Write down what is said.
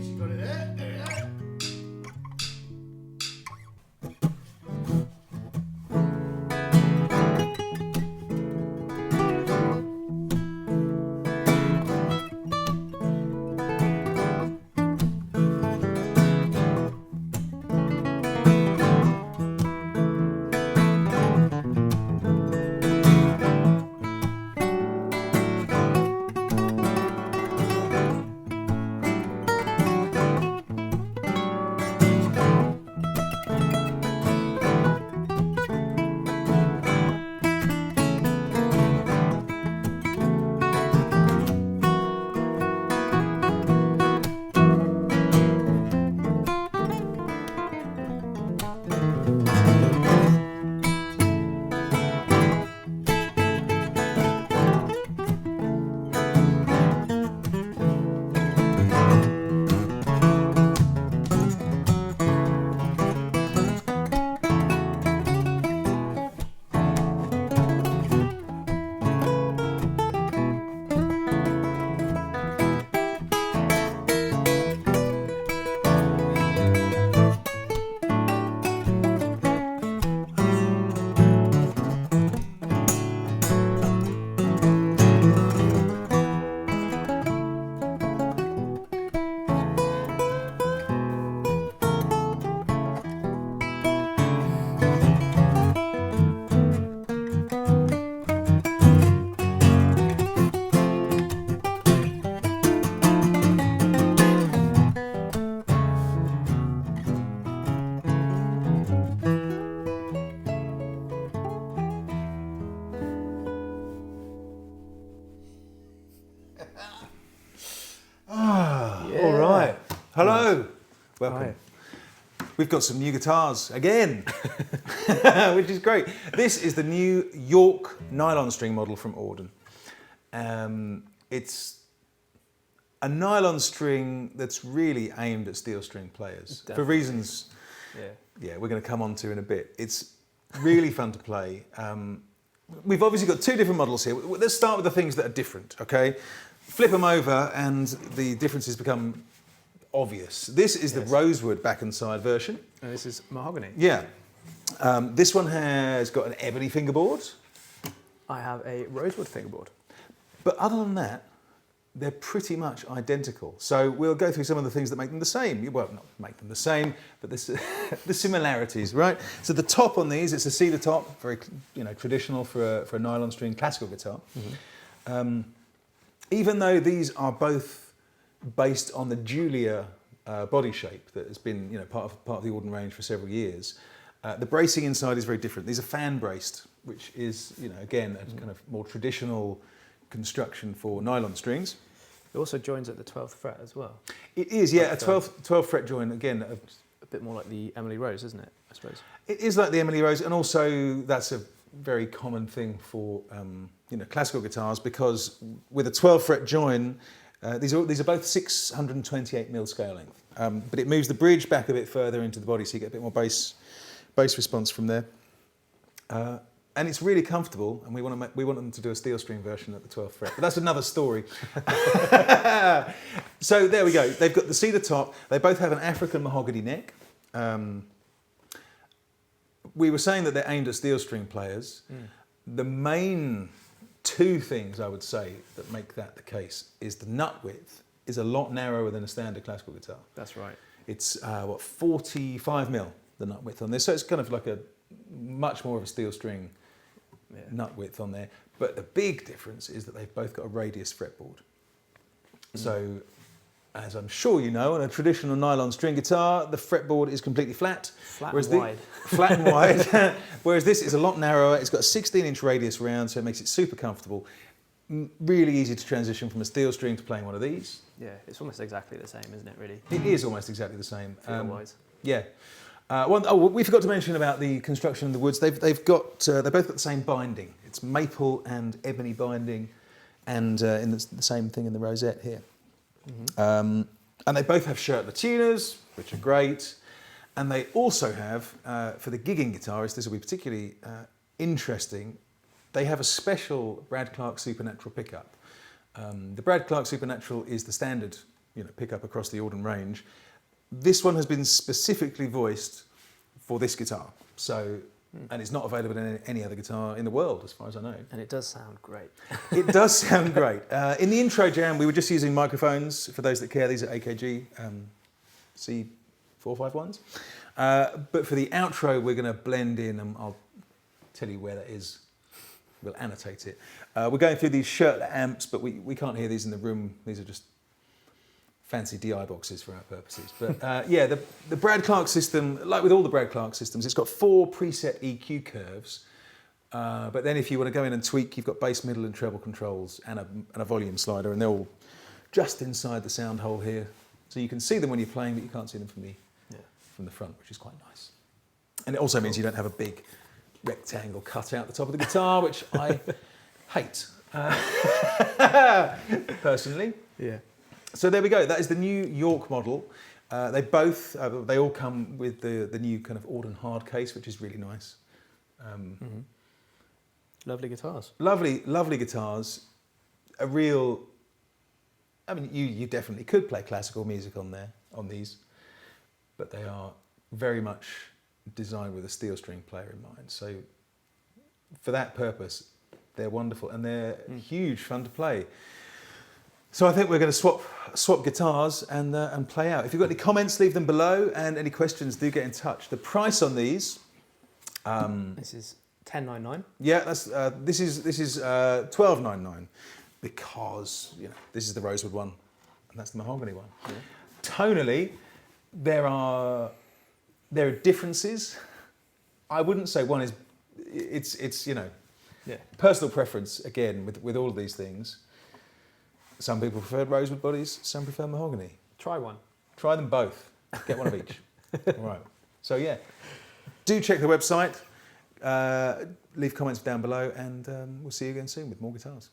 you got it there. There we go. All right. Hello. Welcome. Hi. We've got some new guitars again, which is great. This is the new York nylon string model from AUDEN. It's a nylon string that's really aimed at steel string players for reasons we're going to come on to in a bit. It's really fun to play. We've obviously got two different models here. Let's start with the things that are different, okay? Flip them over and the differences become obvious. This is the rosewood back and side version. And this is mahogany. Yeah. This one has got an ebony fingerboard. I have a rosewood fingerboard. But other than that, they're pretty much identical. So we'll go through some of the things that make them the same. Well, not make them the same, but the similarities, right? So the top on these, it's a cedar top, very traditional for a nylon string classical guitar. Mm-hmm. Even though these are both based on the Julia body shape that has been part of the AUDEN range for several years, the bracing inside is very different. These are fan braced, which is again a kind of more traditional construction for nylon strings. It also joins at the 12th fret as well. It is, yeah, a 12th fret join again. A bit more like the Emily Rose, isn't it? I suppose. It is like the Emily Rose, and also that's a very common thing for classical guitars, because with a 12 fret join, these are both 628mm scale length, but it moves the bridge back a bit further into the body, so you get a bit more bass response from there. And it's really comfortable, and we want them to do a steel string version at the 12th fret, but that's another story. So there we go. They've got the cedar top. They both have an African mahogany neck. We were saying that they're aimed at steel string players. The main two things I would say that make that the case is the nut width is a lot narrower than a standard classical guitar. That's right. It's 45mm, the nut width on this, so it's kind of like a much more of a steel string nut width on there. But the big difference is that they've both got a radius fretboard. So, as I'm sure you know, on a traditional nylon string guitar, the fretboard is completely flat. Flat and wide. Flat and wide. Whereas this is a lot narrower. It's got a 16-inch radius round, so it makes it super comfortable. Really easy to transition from a steel string to playing one of these. Yeah, it's almost exactly the same, isn't it, really? It is almost exactly the same. Feel-wise. Yeah. We forgot to mention about the construction of the woods. They both got the same binding. It's maple and ebony binding, and in the same thing in the rosette here. Mm-hmm. And they both have shirtlet tuners, which are great. And they also have, for the gigging guitarist, this will be particularly interesting, they have a special Brad Clark Supernatural pickup. The Brad Clark Supernatural is the standard pick up across the Auden range. This one has been specifically voiced for this guitar. So, and it's not available in any other guitar in the world, as far as I know. And it does sound great. It does sound great. In the intro jam, we were just using microphones. For those that care, these are AKG C451s. But for the outro, we're going to blend in, and I'll tell you where that is. We'll annotate it. We're going through these shirtlet amps, but we can't hear these in the room. These are just fancy DI boxes for our purposes. But yeah, the Brad Clark system, like with all the Brad Clark systems, it's got 4 preset EQ curves. But then if you want to go in and tweak, you've got bass, middle and treble controls and a volume slider, and they're all just inside the sound hole here. So you can see them when you're playing, but you can't see them from the front, which is quite nice. And it also means you don't have a big rectangle cut out the top of the guitar, which I hate, personally. Yeah. So there we go. That is the new York model. They all come with the new kind of Auden hard case, which is really nice. Lovely guitars. Lovely guitars. A real. I mean, you definitely could play classical music on these, but they are very much designed with a steel string player in mind. So for that purpose, they're wonderful and they're huge fun to play. So I think we're going to swap guitars and play out. If you've got any comments, leave them below, and any questions, do get in touch. The price on these. This is $10.99. Yeah, this is $12.99 because this is the rosewood one and that's the mahogany one. Yeah. Tonally, there are differences. I wouldn't say one is. It's personal preference again with all of these things. Some people prefer rosewood bodies, some prefer mahogany. Try one. Try them both. Get one of each. All right. So yeah, do check the website. Leave comments down below, and we'll see you again soon with more guitars.